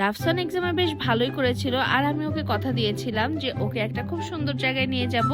রাফসান এক্সামে বেশ ভালোই করেছিল আর আমি ওকে কথা দিয়েছিলাম যে ওকে একটা খুব সুন্দর জায়গায় নিয়ে যাব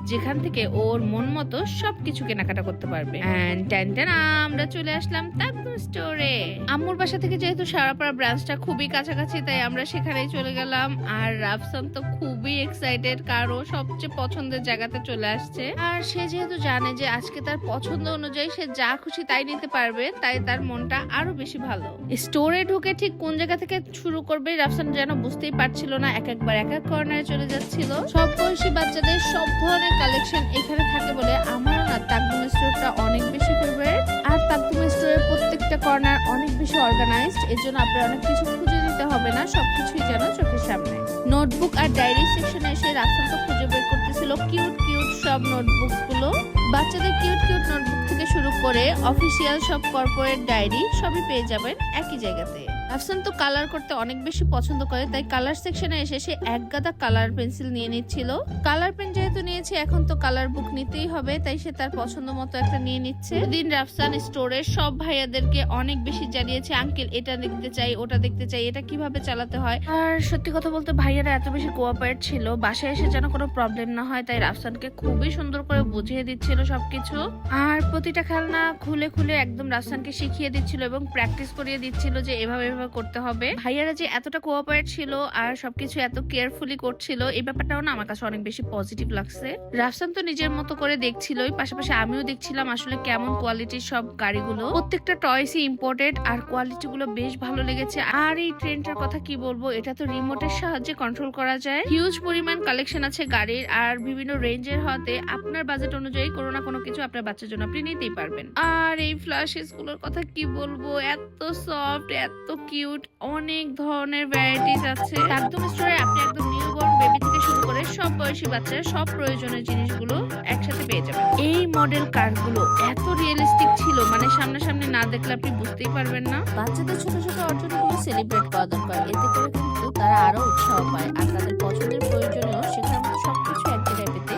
যেখান থেকে ওর মন মতো সবকিছু কেনাকাটা করতে পারবে। এন্ড টেন টেন আমরা চলে আসলাম তাকদুম স্টোরে। আম্মুর বাসা থেকে যেহেতু সারাপাড়া ব্রাঞ্চটা খুবই কাছাকাছি তাই আমরা সেখানেই চলে গেলাম। আর রাফসান তো খুবই এক্সাইটেড কারণ ও সবচেয়ে পছন্দের জায়গাতে চলে আসছে। আর সে যেহেতু জানে যে আজকে তার পছন্দ অনুযায়ী সে যা খুশি তাই নিতে পারবে তাই তার মনটা আরো বেশি ভালো। স্টোরে ঢুকে ঠিক কোন জায়গা থেকে শুরু করবে রাফসান যেন বুঝতেই পারছিল না, একবার এক এক কর্নারে চলে যাচ্ছিল। সব বয়সী বাচ্চাদের সব ধরনের কালেকশন এখানে থাকে বলে আমারও না তাকদুম স্টোরটা অনেক বেশি ফেভারিট। আর তাকদুম স্টোরের প্রত্যেকটা কর্নার অনেক বেশি অর্গানাইজড, এর জন্য আপনার অনেক কিছু খুঁজে দিতে হবে না, সবকিছুই যেন চোখের সামনে। নোটবুক আর ডায়েরি সেকশনে এসে রাফসান তো খুঁজে বের করতেছিল কিউট কিউট সব নোটবুক গুলো। বাচ্চাদের কিউট কিউট নোটবুক থেকে শুরু করে অফিসিয়াল সব কর্পোরেট ডায়েরি সবই পেয়ে যাবেন একই জায়গাতে। রাফসান তো কালার করতে অনেক বেশি পছন্দ করে তাই কালার সেকশনে এসে সে এক গাদা কালার পেন্সিল নিয়ে নিচ্ছিল। কালার পেন যেহেতু নিয়েছে এখন তো কালার বুক নিতেই হবে তাই সে তার পছন্দ মতো একটা নিয়ে নিচ্ছে। দিন রাফসান স্টোরের সব ভাইয়াদেরকে অনেক বেশি জানিয়েছে আঙ্কেল এটা দেখতে চাই ওটা দেখতে চাই, এটা কিভাবে চালাতে হয়। আর সত্যি কথা বলতে ভাইয়ারা এত বেশি কোঅপারেট ছিল, বাসায় এসে যেন কোনো প্রবলেম না হয় তাই রাফসানকে খুবই সুন্দর করে বুঝিয়ে দিচ্ছিল সবকিছু। আর প্রতিটা খেলনা খুলে খুলে একদম রাফসানকে শিখিয়ে দিচ্ছিল এবং প্র্যাকটিস করিয়ে দিচ্ছিল যে এভাবে করতে হবে। ভাইয়ারা যে এতটা কোঅপারেট ছিল আর সবকিছু এত কেয়ারফুলি করছিল এই ব্যাপারটাও না আমার কাছে অনেক বেশি পজিটিভ লাগছে। রাফসান তো নিজের মতো করে দেখছিলই, পাশাপাশি আমিও দেখছিলাম আসলে কেমন কোয়ালিটির সব গাড়িগুলো। প্রত্যেকটা টয়সই ইম্পোর্টেড আর কোয়ালিটি গুলো বেশ ভালো লেগেছে। আর এই ট্রেনটার কথা কি বলবো, এটা তো রিমোটের সাহায্যে কন্ট্রোল করা যায়। হিউজ পরিমাণ কালেকশন আছে গাড়ির আর বিভিন্ন রেঞ্জের হতে আপনার বাজেট অনুযায়ী কোনো না কোনো কিছু আপনার বাচ্চার জন্য আপনি নিতেই পারবেন। আর এই ফ্ল্যাশেস গুলোর কথা কি বলবো, এত সফট এত কিউট, অনেক ধরনের ভ্যারাইটিস আছে। একদম স্টোরে আপনি একদম নিউবর্ন বেবি থেকে শুরু করে সব বয়সী বাচ্চারা সব প্রয়োজনীয় জিনিসগুলো একসাথে পেয়ে যাবেন। এই মডেল কারগুলো এত রিয়েলিস্টিক ছিল মানে সামনাসামনি না দেখলে আপনি বুঝতেই পারবেন না। বাচ্চাদের ছোট ছোট অর্জনগুলো সেলিব্রেট করা দরকার, এতে করে কিন্তু তারা আরো উৎসাহ পায় আর তাদের পছন্দের প্রয়োজনীয় শেখার মতো সবকিছু এক জায়গায় পেতে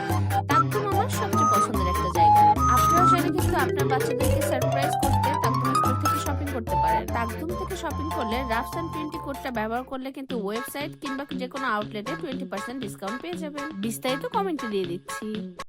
তাকদুম আমার সবচেয়ে পছন্দের একটা জায়গা। আপনারাও চাইলে কিন্তু আপনার বাচ্চাদেরকে সারপ্রাইজ করতে তাকদুম স্টোর থেকে শপিং করতে পারেন। তাকদুম থেকে শপিং করলে রাফসান 20 কোডটা ব্যবহার করলে কিন্তু ওয়েবসাইট কিংবা যে কোনো আউটলেটে 20% ডিসকাউন্ট পেয়ে যাবেন। বিস্তারিত কমেন্টে দিয়ে দিচ্ছি।